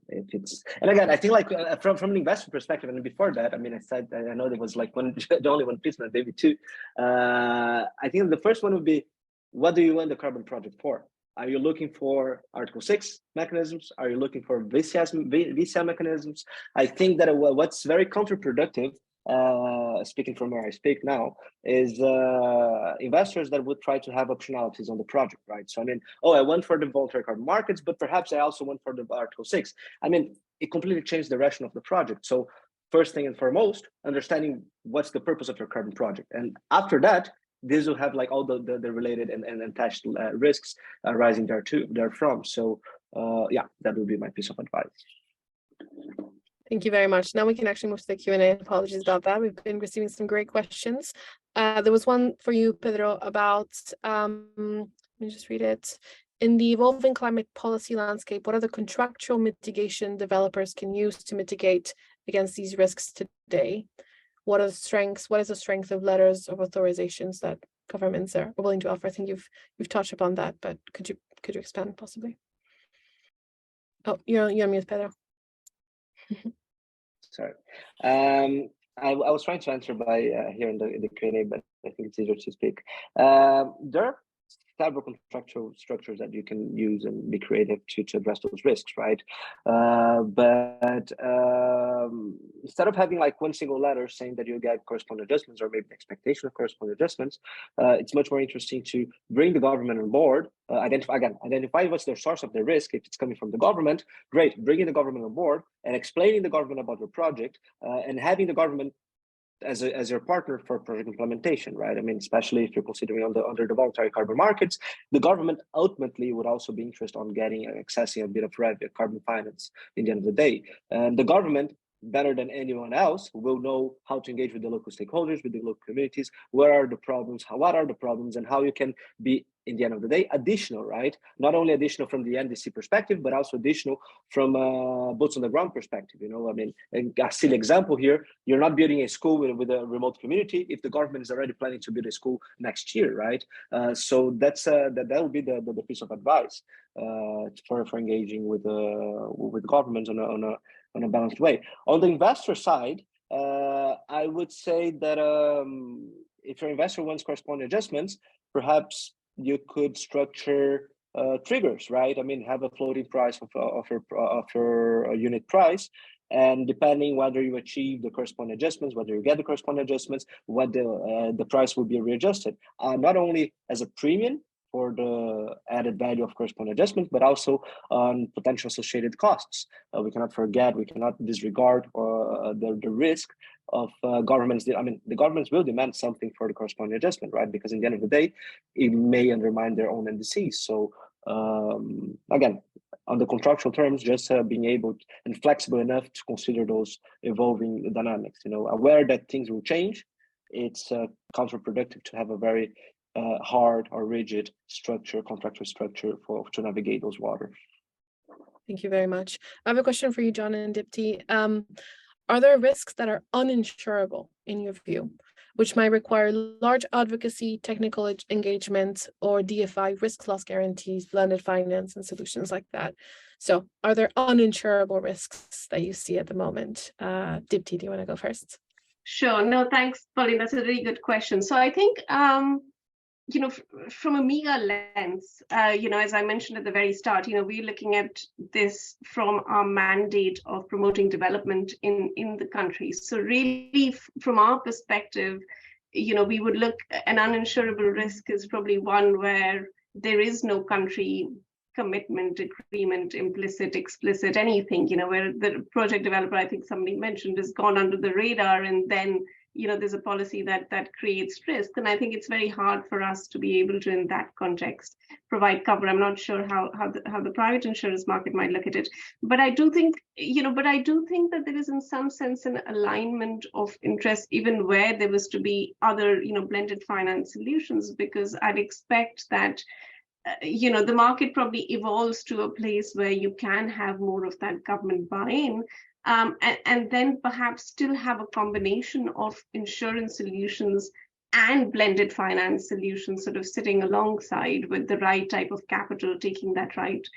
I think like from an investor perspective, and before that, I mean, I know there was like the only one piece, maybe two. I think the first one would be, what do you want the carbon project for? Are you looking for Article 6 mechanisms? Are you looking for VCM mechanisms? I think that what's very counterproductive, speaking from where I speak now, is investors that would try to have optionalities on the project, right? So I mean, I went for the voluntary carbon markets, but perhaps I also went for the Article 6. I mean, it completely changed the direction of the project. So first thing and foremost, understanding what's the purpose of your carbon project. And after that, this will have like all the related and attached risks arising therefrom. So that would be my piece of advice. Thank you very much. Now we can actually move to the Q&A. Apologies about that. We've been receiving some great questions. There was one for you, Pedro, about, let me just read it. In the evolving climate policy landscape, what are the contractual mitigation developers can use to mitigate against these risks today? What is the strength of letters of authorizations that governments are willing to offer? I think you've touched upon that, but could you expand possibly? Oh, you're on mute, Pedro. Sorry. I was trying to answer by here in the Q&A, but I think it's easier to speak. There are several contractual structures that you can use and be creative to address those risks, right? But instead of having like one single letter saying that you get corresponding adjustments or maybe an expectation of corresponding adjustments, it's much more interesting to bring the government on board, identify what's the source of the risk. If it's coming from the government, great, bringing the government on board and explaining the government about your project, and having the government as your partner for project implementation, right? I mean, especially if you're considering under the voluntary carbon markets, the government ultimately would also be interested on accessing a bit of carbon finance in the end of the day. And the government, better than anyone else, will know how to engage with the local stakeholders, with the local communities, what are the problems, and how you can be, in the end of the day, additional, right? Not only additional from the NDC perspective, but also additional from boots on the ground perspective. I mean, a silly example here, you're not building a school with a remote community if the government is already planning to build a school next year, right? So that will be the piece of advice for engaging with governments on a balanced way. On the investor side, I would say that if your investor wants corresponding adjustments, perhaps you could structure triggers, right? I mean, have a floating price of your unit price, and depending whether you achieve the corresponding adjustments, whether you get the corresponding adjustments, what the price will be readjusted, not only as a premium for the added value of corresponding adjustments, but also on potential associated costs. We cannot disregard the risk of governments. I mean, the governments will demand something for the corresponding adjustment, right? Because in the end of the day, it may undermine their own NDCs. So again, on the contractual terms, just being able and flexible enough to consider those evolving dynamics. Aware that things will change. It's counterproductive to have a very hard or rigid contractual structure to navigate those waters. Thank you very much. I have a question for you, John and Deepti. Are there risks that are uninsurable in your view? which might require large advocacy, technical engagement, or DFI, risk loss guarantees, blended finance, and solutions like that. So are there uninsurable risks that you see at the moment? Deepti, do you want to go first? Sure. No, thanks, Pauline. That's a really good question. So I think, from a MIGA lens, as I mentioned at the very start, we're looking at this from our mandate of promoting development in the country. So really, from our perspective, we would look, an uninsurable risk is probably one where there is no country commitment, agreement, implicit, explicit, anything, where the project developer, I think somebody mentioned, has gone under the radar, and then there's a policy that creates risk. And I think it's very hard for us to be able to, in that context, provide cover. I'm not sure how the private insurance market might look at it, but I do think that there is, in some sense, an alignment of interest, even where there was to be other blended finance solutions, because I'd expect that the market probably evolves to a place where you can have more of that government buy-in, and then perhaps still have a combination of insurance solutions and blended finance solutions sort of sitting alongside, with the right type of capital taking that right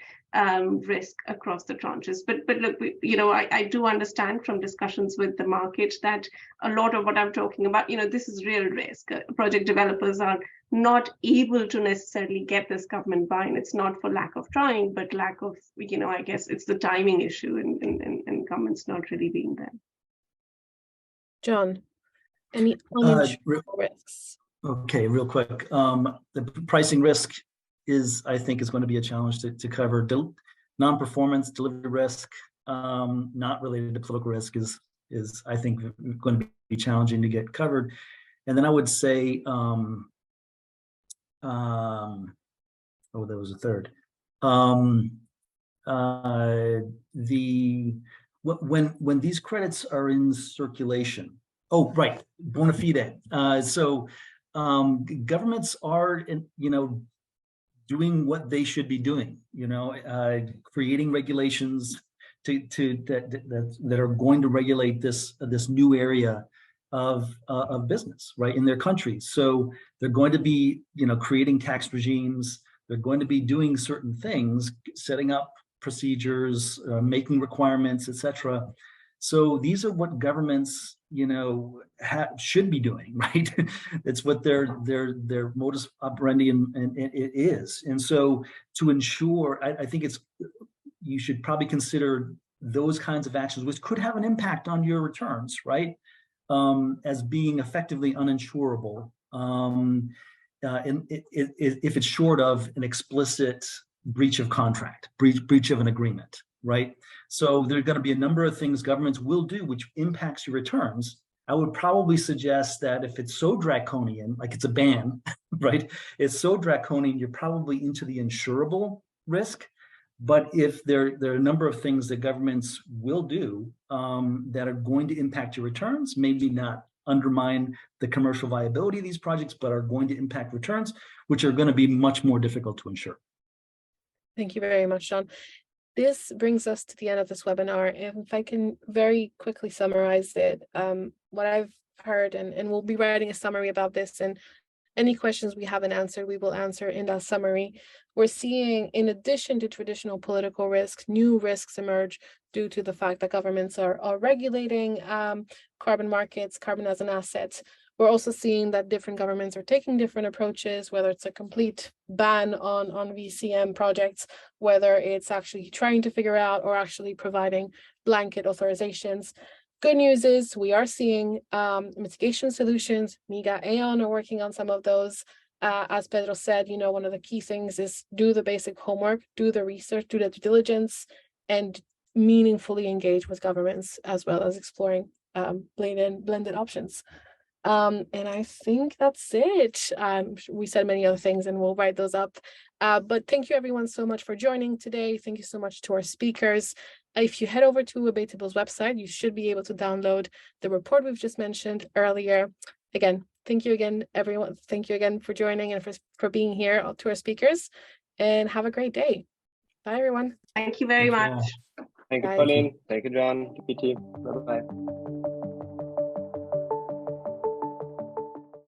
risk across the tranches. But look, I do understand from discussions with the market that a lot of what I'm talking about, this is real risk. Project developers are not able to necessarily get this government buy-in. It's not for lack of trying, but lack of, I guess it's the timing issue, and government's not really being there. John, any uninsurable risks? Okay, real quick. The pricing risk I think is going to be a challenge to cover. Non-performance, delivery risk, not related to political risk, is I think going to be challenging to get covered. And then I would say, there was a third. When these credits are in circulation. Oh, right, bona fide. So governments are, doing what they should be doing. Creating regulations that are going to regulate this new area of business, right, in their countries. So they're going to be, creating tax regimes. They're going to be doing certain things, setting up procedures, making requirements, etc. So these are what governments, should be doing, right? It's what their modus operandi and it is. And so to ensure, I think you should probably consider those kinds of actions, which could have an impact on your returns, right? As being effectively uninsurable, if it's short of an explicit breach of contract, breach of an agreement, right? So there are going to be a number of things governments will do which impacts your returns. I would probably suggest that if it's so draconian, like it's a ban, right? It's so draconian, you're probably into the insurable risk. But if there are a number of things that governments will do that are going to impact your returns, maybe not undermine the commercial viability of these projects, but are going to impact returns, which are going to be much more difficult to insure. Thank you very much, John. This brings us to the end of this webinar. And if I can very quickly summarize it, what I've heard, and we'll be writing a summary about this, and any questions we haven't answered, we will answer in that summary. We're seeing, in addition to traditional political risks, new risks emerge due to the fact that governments are regulating carbon markets, carbon as an asset. We're also seeing that different governments are taking different approaches, whether it's a complete ban on VCM projects, whether it's actually trying to figure out or actually providing blanket authorizations. Good news is we are seeing mitigation solutions. MIGA, Aon are working on some of those. As Pedro said, one of the key things is do the basic homework, do the research, do the due diligence, and meaningfully engage with governments, as well as exploring blended options. And I think that's it. We said many other things and we'll write those up. But thank you everyone so much for joining today. Thank you so much to our speakers. If you head over to Abatable's website, you should be able to download the report we've just mentioned earlier. Again, thank you again, everyone. Thank you again for joining and for being here, to our speakers, and have a great day. Bye, everyone. Thank you very much. Thank you, Pauline. Thank you, John. Deepti. Bye-bye.